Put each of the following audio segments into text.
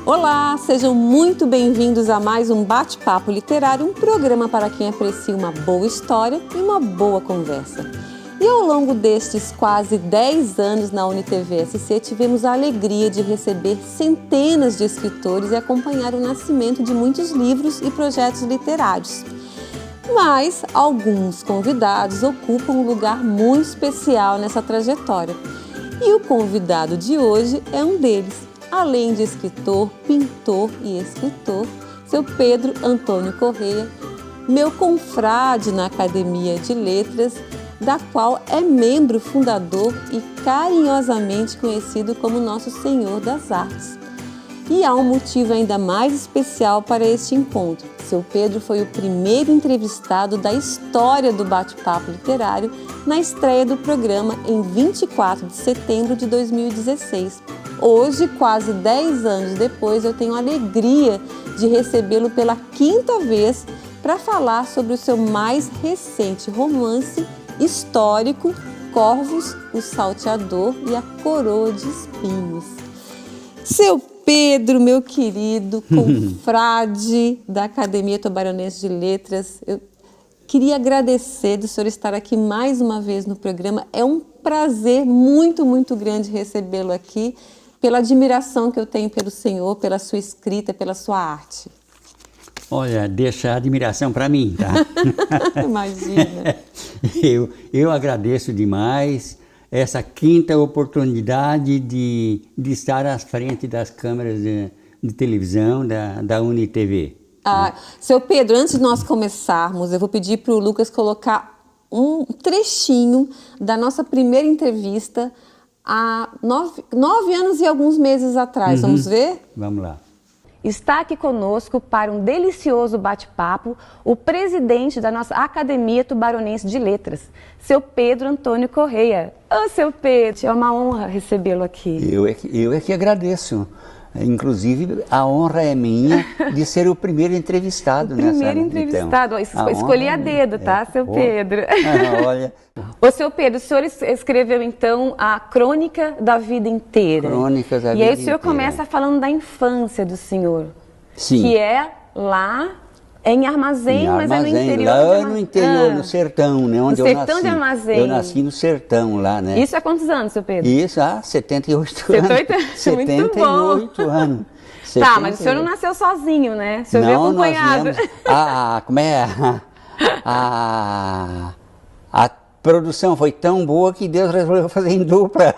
Olá, sejam muito bem-vindos a mais um Bate-Papo Literário, um programa para quem aprecia uma boa história e uma boa conversa. E ao longo destes quase 10 anos na UniTV-SC, tivemos a alegria de receber centenas de escritores e acompanhar o nascimento de muitos livros e projetos literários. Mas alguns convidados ocupam um lugar muito especial nessa trajetória. E o convidado de hoje é um deles. Além de escritor, pintor e escritor, seu Pedro Antônio Correia, meu confrade na Academia de Letras, da qual é membro fundador e carinhosamente conhecido como Nosso Senhor das Artes. E há um motivo ainda mais especial para este encontro. Seu Pedro foi o primeiro entrevistado da história do Bate-Papo Literário na estreia do programa em 24 de setembro de 2016. Hoje, quase 10 anos depois, eu tenho a alegria de recebê-lo pela quinta vez para falar sobre o seu mais recente romance histórico, Corvos, o Salteador e a Coroa de Espinhos. Seu Pedro, meu querido confrade da Academia Tubaronense de Letras, eu queria agradecer do senhor estar aqui mais uma vez no programa. É um prazer muito, muito grande recebê-lo aqui, pela admiração que eu tenho pelo senhor, pela sua escrita, pela sua arte. Olha, deixa a admiração para mim, tá? Imagina. Eu agradeço demais essa quinta oportunidade de estar à frente das câmeras de televisão da UniTV. Seu Pedro, antes de nós começarmos, eu vou pedir para o Lucas colocar um trechinho da nossa primeira entrevista há 9 anos e alguns meses atrás. Vamos ver? Vamos lá. Está aqui conosco para um delicioso bate-papo o presidente da nossa Academia Tubaronense de Letras, seu Pedro Antônio Correia. Ô, seu Pedro, é uma honra recebê-lo aqui. Eu é que agradeço. Inclusive, a honra é minha de ser o primeiro entrevistado nessa. Primeiro entrevistado. Então, escolhi a dedo, tá, seu Pedro? Olha. Ô, seu Pedro, o senhor escreveu, então, a Crônica da Vida Inteira. Crônicas da Vida Inteira. E aí o senhor começa falando da infância do senhor. Sim. Que é lá em Armazém, mas é no interior. Lá no interior, no sertão, né? Onde no sertão de Armazém. Eu nasci no sertão lá, né? Isso há quantos anos, seu Pedro? Isso há 78 anos. 78 anos. Tá, mas o senhor não nasceu sozinho, né? O senhor veio acompanhado. Como é? A produção foi tão boa que Deus resolveu fazer em dupla.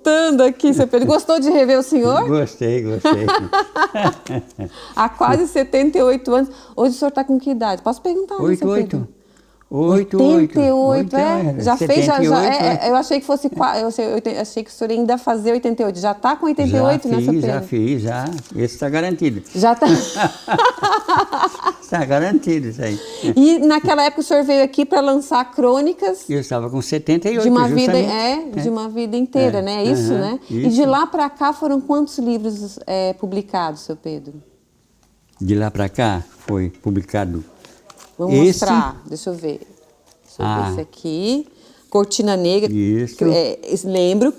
Voltando aqui, seu Pedro, gostou de rever o senhor? Gostei. Há quase 78 anos. Hoje o senhor está com que idade? Posso perguntar? 88. 88, é? Já 78, fez? Eu achei que fosse. Eu achei que o senhor ainda fazia 88. Já está com 88, né, seu Pedro? Já fiz. Esse está garantido. Já está. Está garantido isso aí. E naquela época o senhor veio aqui para lançar crônicas. Eu estava com 78, de uma justamente. vida, de uma vida inteira, né? Isso, né? Isso. E de lá para cá foram quantos livros publicados, seu Pedro? De lá para cá foi publicado. Vamos mostrar, deixa eu ver. Esse aqui, Cortina Negra. Isso. Lembro,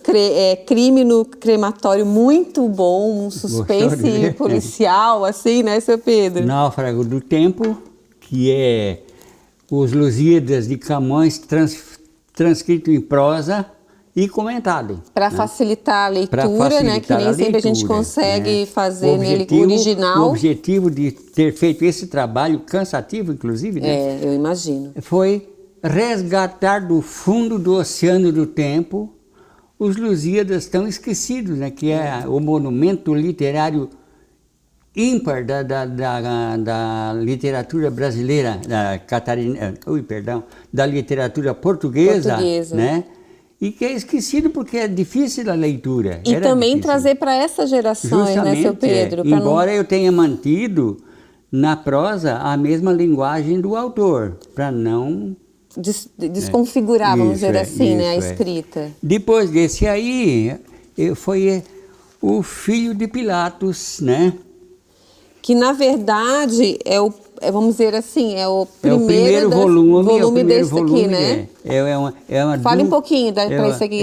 crime no crematório, muito bom, um suspense policial, assim, né, seu Pedro? Náufrago do Tempo, que é Os Lusíadas de Camões transcrito em prosa e comentado. Para facilitar a leitura, né, que nem sempre a gente consegue fazer nele original. O objetivo de ter feito esse trabalho, cansativo inclusive, né? Eu imagino. Foi resgatar do fundo do oceano do tempo os Lusíadas tão esquecidos, né, que é o monumento literário ímpar da literatura brasileira, da literatura portuguesa, né? E que é esquecido porque é difícil a leitura. E também trazer para essas gerações, né, seu Pedro? Embora eu tenha mantido na prosa a mesma linguagem do autor, para não desconfigurar, vamos dizer assim, né, a escrita. Depois desse aí, foi o Filho de Pilatos, né? Que na verdade vamos dizer assim, é o primeiro volume desse aqui, né? É uma Fale um pouquinho para isso aqui.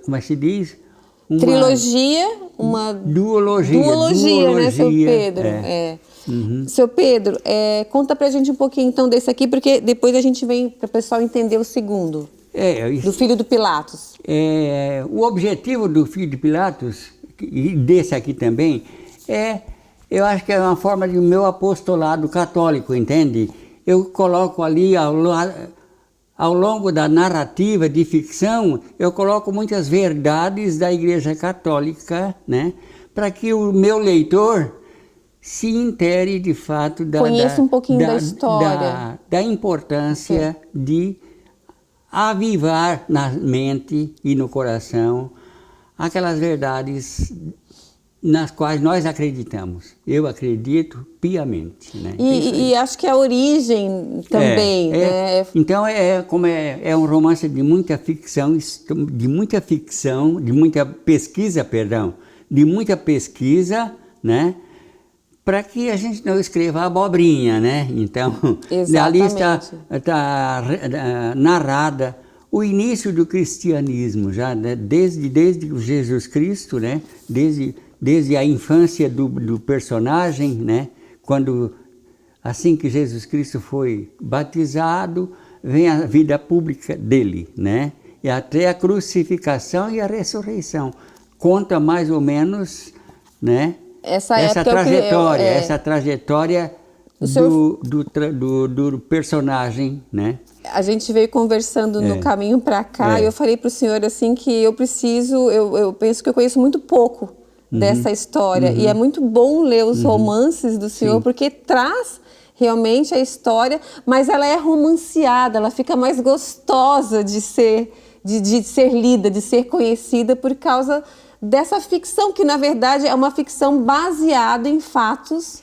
como é que se diz? Trilogia, duologia, né, seu Pedro? Seu Pedro, conta pra gente um pouquinho então desse aqui, porque depois a gente vem para o pessoal entender o segundo, do filho do Pilatos. O objetivo do filho de Pilatos, e desse aqui também, eu acho que é uma forma de meu apostolado católico, entende? Eu coloco ali ao longo da narrativa de ficção, eu coloco muitas verdades da Igreja Católica, né? Para que o meu leitor se intere de fato conheça um pouquinho da história. Da importância de avivar na mente e no coração aquelas verdades nas quais nós acreditamos. Eu acredito piamente, né? E acho que a origem também, né? Então é um romance de muita ficção, de muita pesquisa, né? Para que a gente não escreva abobrinha, né? Então, ali está narrada o início do cristianismo, já, né? desde Jesus Cristo, né? Desde a infância do personagem, né? Assim que Jesus Cristo foi batizado, vem a vida pública dele, né? E até a crucificação e a ressurreição. Conta mais ou menos, né? Essa trajetória do personagem, né? A gente veio conversando no caminho para cá e eu falei para o senhor assim que eu penso que eu conheço muito pouco dessa história e é muito bom ler os romances do senhor porque traz realmente a história, mas ela é romanceada, ela fica mais gostosa de ser lida, de ser conhecida por causa dessa ficção, que na verdade é uma ficção baseada em fatos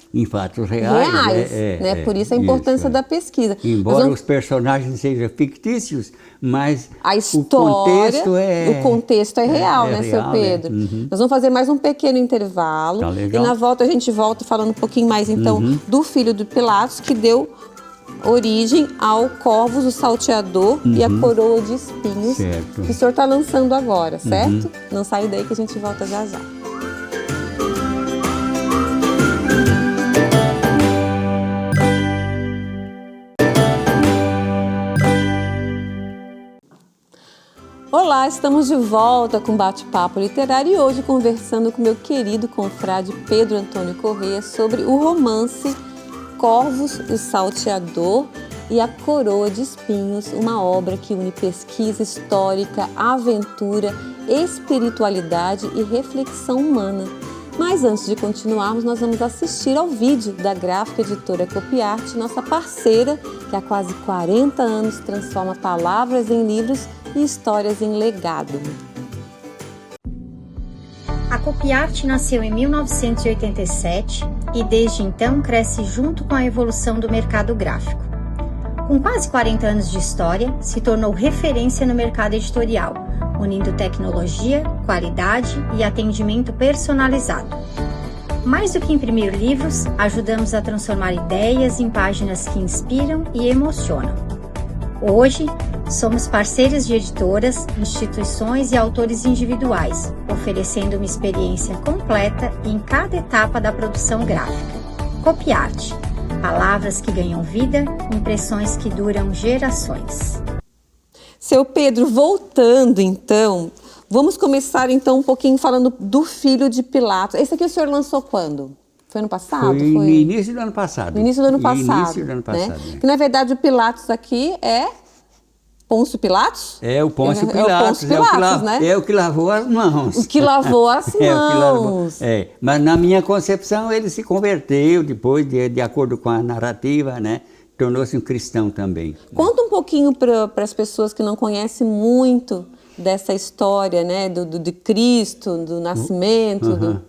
reais, né? Por isso a importância da pesquisa. Embora os personagens sejam fictícios, mas a história, o contexto é real, né, seu Pedro? Nós vamos fazer mais um pequeno intervalo e na volta a gente volta falando um pouquinho mais então do filho de Pilatos, que deu origem ao Corvus, o Salteador e a Coroa de Espinhos, que o senhor está lançando agora, certo? Não sai daí que a gente volta já já. Olá, estamos de volta com Bate-Papo Literário e hoje conversando com meu querido confrade Pedro Antônio Correia sobre o romance Corvus, o Salteador e a Coroa de Espinhos, uma obra que une pesquisa histórica, aventura, espiritualidade e reflexão humana. Mas antes de continuarmos, nós vamos assistir ao vídeo da gráfica editora Copiarte, nossa parceira, que há quase 40 anos transforma palavras em livros e histórias em legado. A Copiarte nasceu em 1987 e desde então cresce junto com a evolução do mercado gráfico. Com quase 40 anos de história, se tornou referência no mercado editorial, unindo tecnologia, qualidade e atendimento personalizado. Mais do que imprimir livros, ajudamos a transformar ideias em páginas que inspiram e emocionam. Hoje, somos parceiros de editoras, instituições e autores individuais, oferecendo uma experiência completa em cada etapa da produção gráfica. Copiarte. Palavras que ganham vida, impressões que duram gerações. Seu Pedro, voltando então, vamos começar então um pouquinho falando do filho de Pilatos. Esse aqui o senhor lançou quando? Foi ano passado? Foi no início do ano passado. No início do ano passado. Início do ano passado, né? Que na verdade o Pilatos aqui é Pôncio Pilatos? É o Pôncio Pilatos. É o Pôncio Pilatos, né? É o que lavou as mãos. O que lavou as mãos. Mas na minha concepção ele se converteu depois, de acordo com a narrativa, né? Tornou-se um cristão também. Conta um pouquinho para as pessoas que não conhecem muito dessa história, né? De Cristo, do nascimento.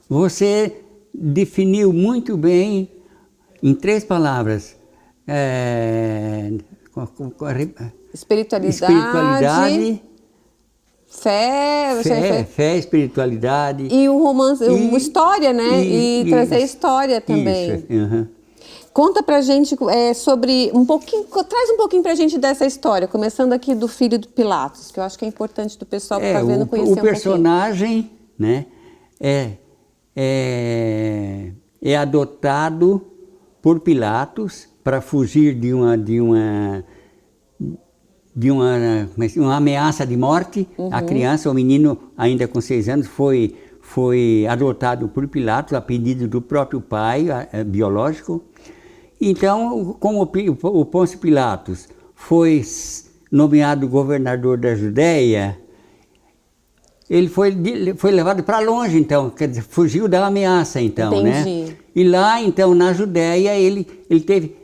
Você definiu muito bem em 3 palavras. Espiritualidade, fé, espiritualidade. E o romance, uma história, né? E trazer história também. Isso, Conta pra gente sobre um pouquinho, traz um pouquinho pra gente dessa história, começando aqui do filho de Pilatos, que eu acho que é importante do pessoal que tá vendo conhecer um pouquinho. O personagem, né, é adotado por Pilatos para fugir de uma ameaça de morte. A criança, o menino ainda com 6 anos, foi adotado por Pilatos a pedido do próprio pai biológico. Então, como o Pôncio Pilatos foi nomeado governador da Judéia, ele foi levado para longe, então, quer dizer, fugiu da ameaça, então, Entendi. né? E lá, então, na Judéia, ele teve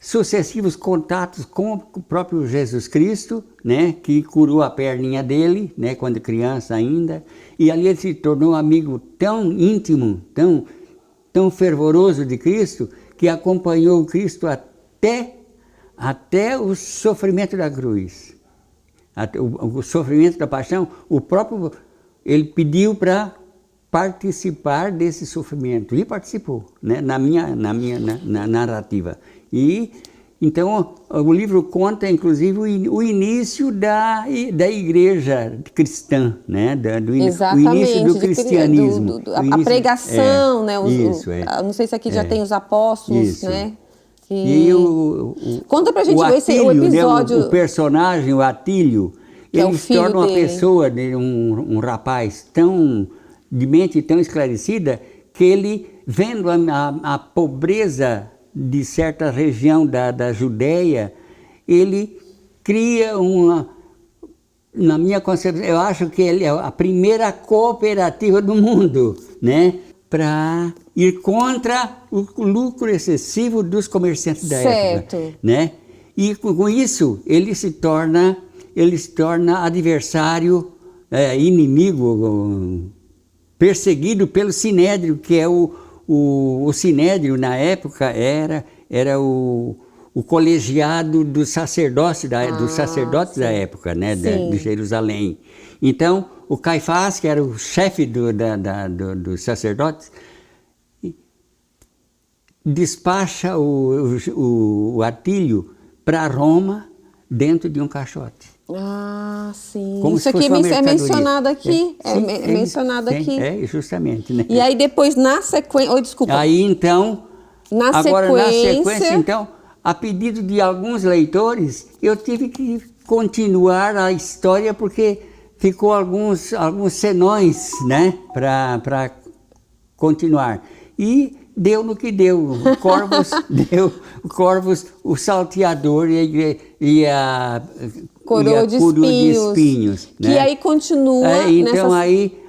sucessivos contatos com o próprio Jesus Cristo, né? Que curou a perninha dele, né? Quando criança ainda. E ali ele se tornou um amigo tão íntimo, tão fervoroso de Cristo, que acompanhou o Cristo até o sofrimento da cruz. O sofrimento da paixão, ele pediu para participar desse sofrimento, e participou, né, na minha narrativa. E então o livro conta, inclusive, o início da igreja cristã, né, o início do cristianismo. A pregação, né? Não sei se aqui já tem os apóstolos, isso. né? Conta pra gente o episódio. Né, o personagem, o Atílio, ele se torna uma pessoa, um rapaz de mente tão esclarecida, que ele, vendo a pobreza de certa região da Judéia, ele cria na minha concepção, eu acho que ele é a primeira cooperativa do mundo, né? Para ir contra o lucro excessivo dos comerciantes da época, né? E com isso ele se torna adversário, inimigo, perseguido pelo Sinédrio, que é o Sinédrio na época era o colegiado dos sacerdotes da época, né, de Jerusalém. Então, o Caifás, que era o chefe dos sacerdotes, despacha o Atílio para Roma dentro de um caixote. Ah, sim. Como isso aqui é mencionado aqui. Mencionado aqui. Justamente, né? E aí depois, na sequência... desculpa. Aí, então... Na sequência, então, a pedido de alguns leitores, eu tive que continuar a história, porque ficou alguns senões, né, para continuar. E deu no que deu. O Corvus, o salteador e a coroa de espinhos, né? Que aí continua... Então aí...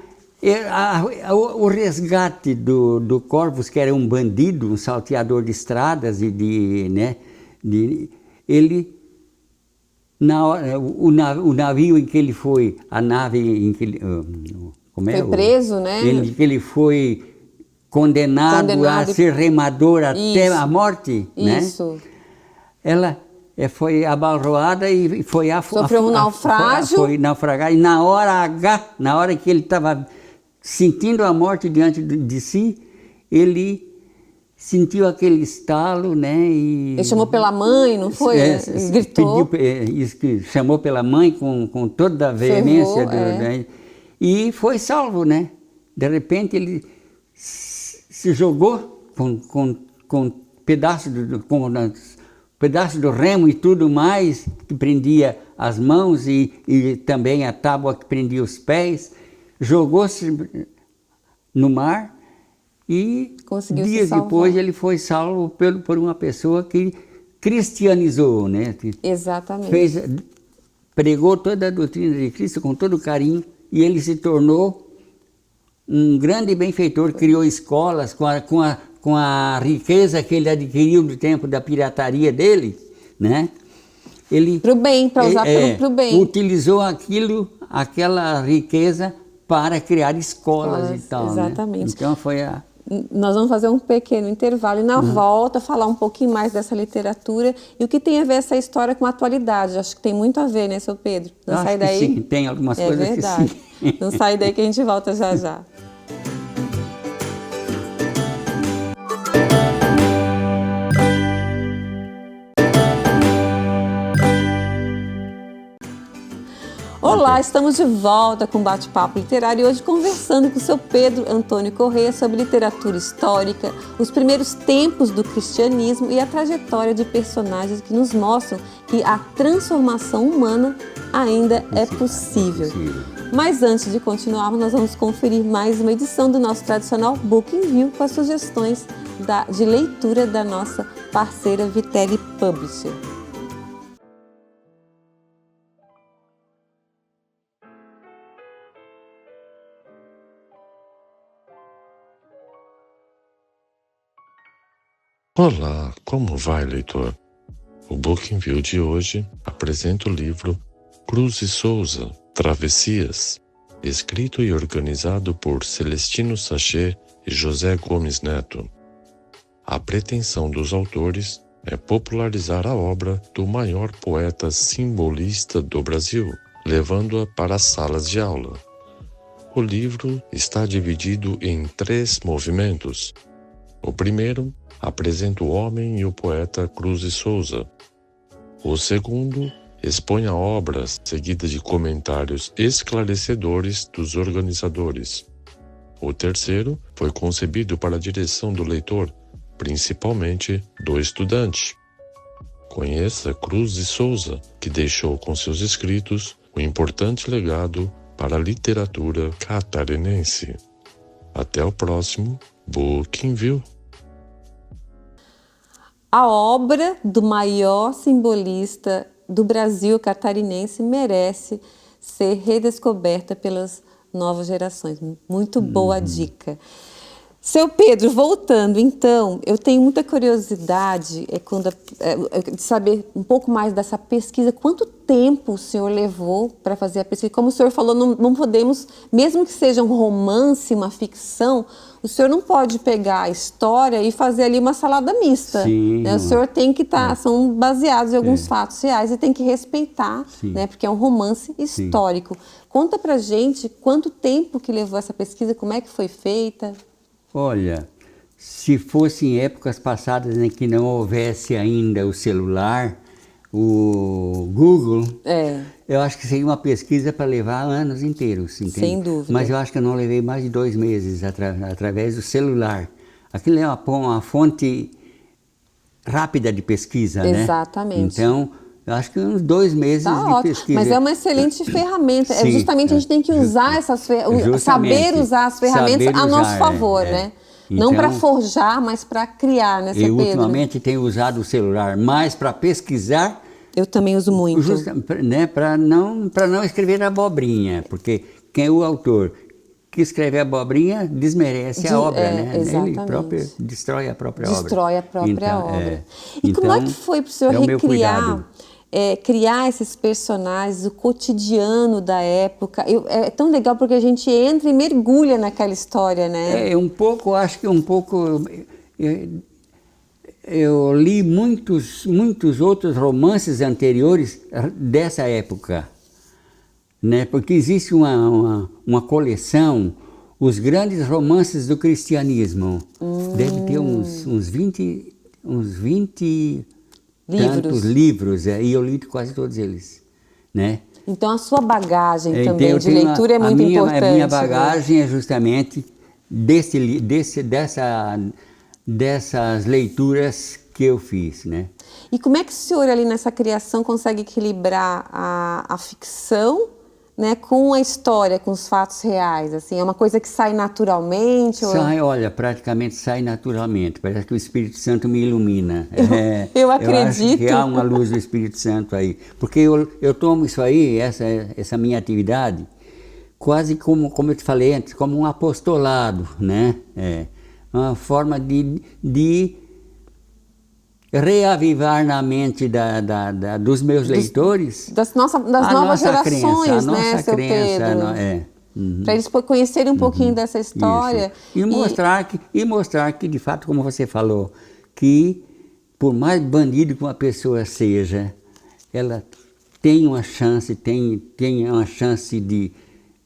o resgate do Corvus, que era um bandido, um salteador de estradas ele, na hora, o navio em que ele foi, a nave em que ele... foi preso, né? Ele foi condenado a ser remador até a morte, isso, né? Ela foi abalroada e foi... Sofreu um naufrágio. Foi naufragar, e na hora que ele estava sentindo a morte diante de si, ele sentiu aquele estalo, né? Ele chamou pela mãe, não foi? Ele gritou. Chamou pela mãe com toda a veemência. E foi salvo, né? De repente ele se jogou com pedaço do remo e tudo mais, que prendia as mãos e também a tábua que prendia os pés, jogou-se no mar e conseguiu dias depois ele foi salvo por uma pessoa que cristianizou, né? Exatamente. Pregou toda a doutrina de Cristo com todo carinho, e ele se tornou um grande benfeitor, criou escolas com a riqueza que ele adquiriu do tempo da pirataria dele, né? Para o bem, para usar para o bem. Utilizou aquela riqueza para criar escolas e tal, exatamente. Né? Então foi Nós vamos fazer um pequeno intervalo e na volta falar um pouquinho mais dessa literatura e o que tem a ver essa história com a atualidade. Acho que tem muito a ver, né, seu Pedro? Não sai daí? Sim, tem algumas coisas verdade. que sim. Não sai daí que a gente volta já já. Olá, Olá, estamos de volta com o Bate-Papo Literário e hoje conversando com o seu Pedro Antônio Correia sobre literatura histórica, os primeiros tempos do cristianismo e a trajetória de personagens que nos mostram que a transformação humana ainda é possível. Mas antes de continuarmos, nós vamos conferir mais uma edição do nosso tradicional Book in View com as sugestões de leitura da nossa parceira Vitelli Publisher. Olá, como vai, leitor? O Book in View de hoje apresenta o livro Cruz e Souza, Travessias, escrito e organizado por Celestino Sachet e José Gomes Neto. A pretensão dos autores é popularizar a obra do maior poeta simbolista do Brasil, levando-a para as salas de aula. O livro está dividido em 3 movimentos. O primeiro apresenta o homem e o poeta Cruz e Souza. O segundo expõe a obra, seguida de comentários esclarecedores dos organizadores. O terceiro foi concebido para a direção do leitor, principalmente do estudante. Conheça Cruz e Souza, que deixou com seus escritos um importante legado para a literatura catarinense. Até o próximo Book in View. A obra do maior simbolista do Brasil catarinense merece ser redescoberta pelas novas gerações. Muito boa dica. Seu Pedro, voltando então, eu tenho muita curiosidade de saber um pouco mais dessa pesquisa. Quanto tempo o senhor levou para fazer a pesquisa? Como o senhor falou, não podemos, mesmo que seja um romance, uma ficção, o senhor não pode pegar a história e fazer ali uma salada mista. Sim, né? O senhor tem que estar, são baseados em alguns fatos reais e tem que respeitar, né? Porque é um romance histórico. Conta pra gente quanto tempo que levou essa pesquisa, como é que foi feita? Olha, se fosse em épocas passadas em que não houvesse ainda o celular, o Google, eu acho que seria uma pesquisa para levar anos inteiros, entende? Sem dúvida. Mas eu acho que eu não levei mais de 2 meses através do celular. Aquilo é uma fonte rápida de pesquisa, né? Exatamente. Então, eu acho que uns 2 meses de pesquisa. Mas é uma excelente ferramenta. Sim, justamente a gente tem que usar essas saber usar as ferramentas a nosso favor, né? Então, não para forjar, mas para criar, né, Pedro? Eu ultimamente tenho usado o celular mais para pesquisar. Eu também uso muito. Né, para não escrever abobrinha, porque quem é o autor que escreve abobrinha desmerece a obra, né? Exatamente. Ele próprio destrói a própria obra. Destrói a própria obra. E então, como é que foi para o senhor recriar, criar esses personagens, o cotidiano da época? É tão legal porque a gente entra e mergulha naquela história, né? Acho que um pouco... Eu li muitos outros romances anteriores dessa época, né? Porque existe uma coleção, os grandes romances do cristianismo. Deve ter uns 20 tantos livros, e eu li quase todos eles, né? Então a sua bagagem também de leitura é muito importante. A minha bagagem é justamente dessas leituras que eu fiz, né? E como é que o senhor ali nessa criação consegue equilibrar a ficção, né, com a história, com os fatos reais? Assim, é uma coisa que sai naturalmente? Praticamente sai naturalmente. Parece que o Espírito Santo me ilumina. Eu acredito. Eu acho que há uma luz do Espírito Santo aí. Porque eu tomo isso aí, essa minha atividade, quase como eu te falei antes, como um apostolado, né? Uma forma de reavivar na mente dos meus leitores das novas gerações, né, seu Pedro? Para eles conhecerem um pouquinho dessa história. E mostrar que, de fato, como você falou, que por mais bandido que uma pessoa seja, ela tem uma chance,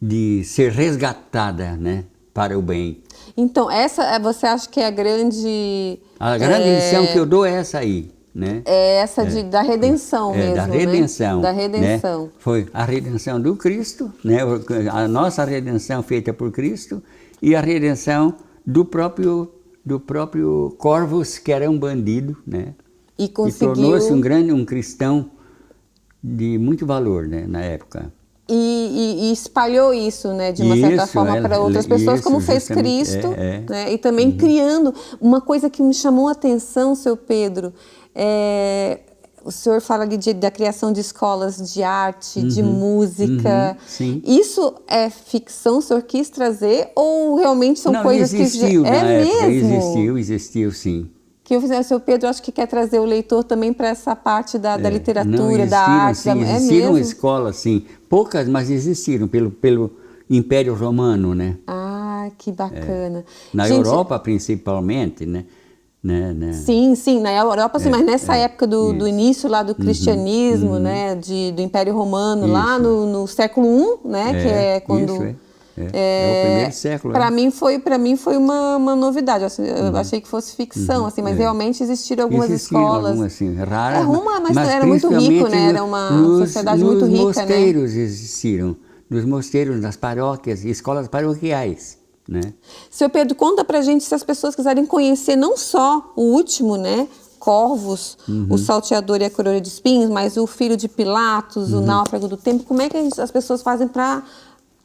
de ser resgatada, né, para o bem. Então, essa você acha que é a grande... A grande lição que eu dou é essa aí, né? É essa da redenção mesmo, da redenção. Né? Da redenção. Né? Foi a redenção do Cristo, né? A nossa redenção feita por Cristo e a redenção do próprio Corvus, que era um bandido, né? E conseguiu... tornou-se um cristão de muito valor, né, na época. E espalhou isso, né, de uma certa forma para outras pessoas, como fez Cristo, né, e também criando uma coisa que me chamou a atenção, seu Pedro, o senhor fala ali da criação de escolas de arte, de música, sim. Isso é ficção, o senhor quis trazer, ou realmente são coisas existiu que... na época, mesmo? Existiu sim. Que o seu Pedro acho que quer trazer o leitor também para essa parte da literatura, da arte. Sim, existiram escolas, sim. Poucas, mas existiram pelo Império Romano, né? Ah, que bacana. Na Europa, principalmente, né? Sim, na Europa, sim, mas nessa época do início lá do cristianismo, né? Do Império Romano, lá no século I, né? Que é quando... É o primeiro século. Para mim foi uma novidade. Eu achei que fosse ficção, assim, mas realmente existiram algumas escolas. Algumas, assim, raras. Mas era muito rico, né? Era uma sociedade muito rica, né? Nos mosteiros existiram. Nos mosteiros, nas paróquias, escolas paroquiais, né? Seu Pedro, conta pra gente, se as pessoas quiserem conhecer não só o último, né? Corvus, o Salteador e a Coroa de Espinhos, mas o Filho de Pilatos, o Náufrago do Tempo. Como é que as pessoas fazem para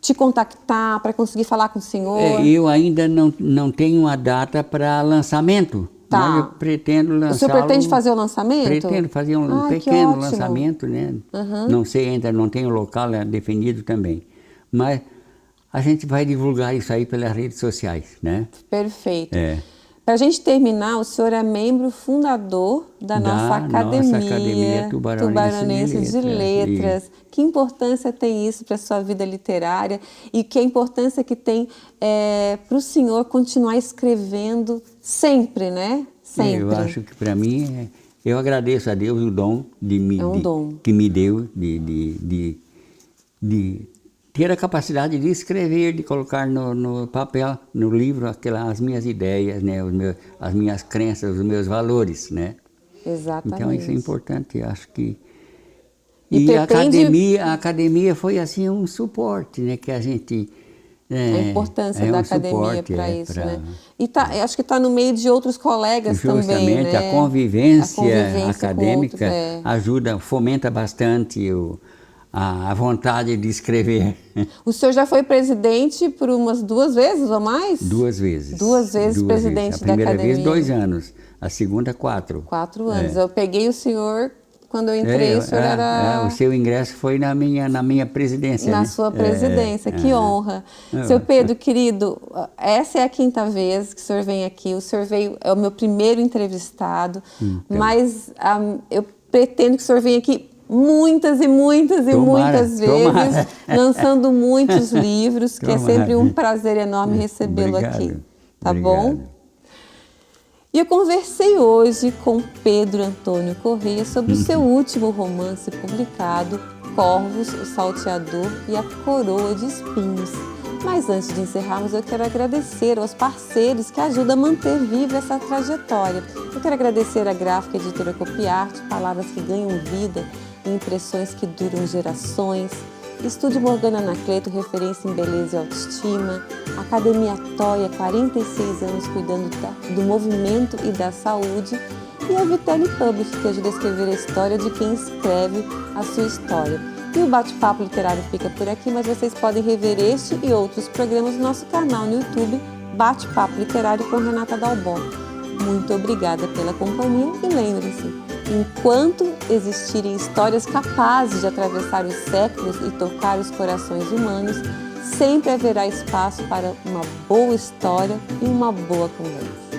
te contactar, para conseguir falar com o senhor? Eu ainda não tenho uma data para lançamento. Tá. Mas eu pretendo lançar. O senhor pretende fazer o lançamento? Pretendo fazer um pequeno lançamento, né? Não sei ainda, não tenho o local definido também. Mas a gente vai divulgar isso aí pelas redes sociais, né? Perfeito. Para a gente terminar, o senhor é membro fundador da nossa Academia Tubaronense de Letras. Que importância tem isso para a sua vida literária e que importância que tem para o senhor continuar escrevendo sempre, né? Sempre. Eu acho que para mim, eu agradeço a Deus o dom que me deu de ter a capacidade de escrever, de colocar no papel, no livro, as minhas ideias, né, as minhas crenças, os meus valores, né? Exatamente. Então isso é importante, eu acho que... E a academia foi assim um suporte, né, que a gente... a importância da academia para isso, né? E acho que está no meio de outros colegas também, né? Justamente, a convivência acadêmica ajuda, fomenta bastante a vontade de escrever. O senhor já foi presidente por umas 2 vezes ou mais? 2 vezes. 2 vezes presidente da academia. A primeira vez 2 anos, a segunda 4. 4 anos. Eu peguei o senhor, quando eu entrei, o senhor era... o seu ingresso foi na minha presidência. Na sua presidência, que honra. Seu Pedro, querido, essa é a 5ª vez que o senhor vem aqui. O senhor é o meu primeiro entrevistado, mas eu pretendo que o senhor venha aqui muitas vezes, lançando muitos livros, que é sempre um prazer enorme recebê-lo aqui. Tá bom? E eu conversei hoje com Pedro Antônio Correia sobre o seu último romance publicado, Corvus, o Salteador e a Coroa de Espinhos. Mas antes de encerrarmos, eu quero agradecer aos parceiros que ajudam a manter viva essa trajetória. Eu quero agradecer a Gráfica Editora Copiarte, palavras que ganham vida e impressões que duram gerações. Estúdio Morgana Anacleto, referência em beleza e autoestima. Academia Toia, 46 anos cuidando do movimento e da saúde. E a Vitelli Public, que ajuda a escrever a história de quem escreve a sua história. E o Bate-Papo Literário fica por aqui, mas vocês podem rever este e outros programas no nosso canal no YouTube, Bate-Papo Literário com Renata Dalbon. Muito obrigada pela companhia e lembre-se, enquanto existirem histórias capazes de atravessar os séculos e tocar os corações humanos, sempre haverá espaço para uma boa história e uma boa conversa.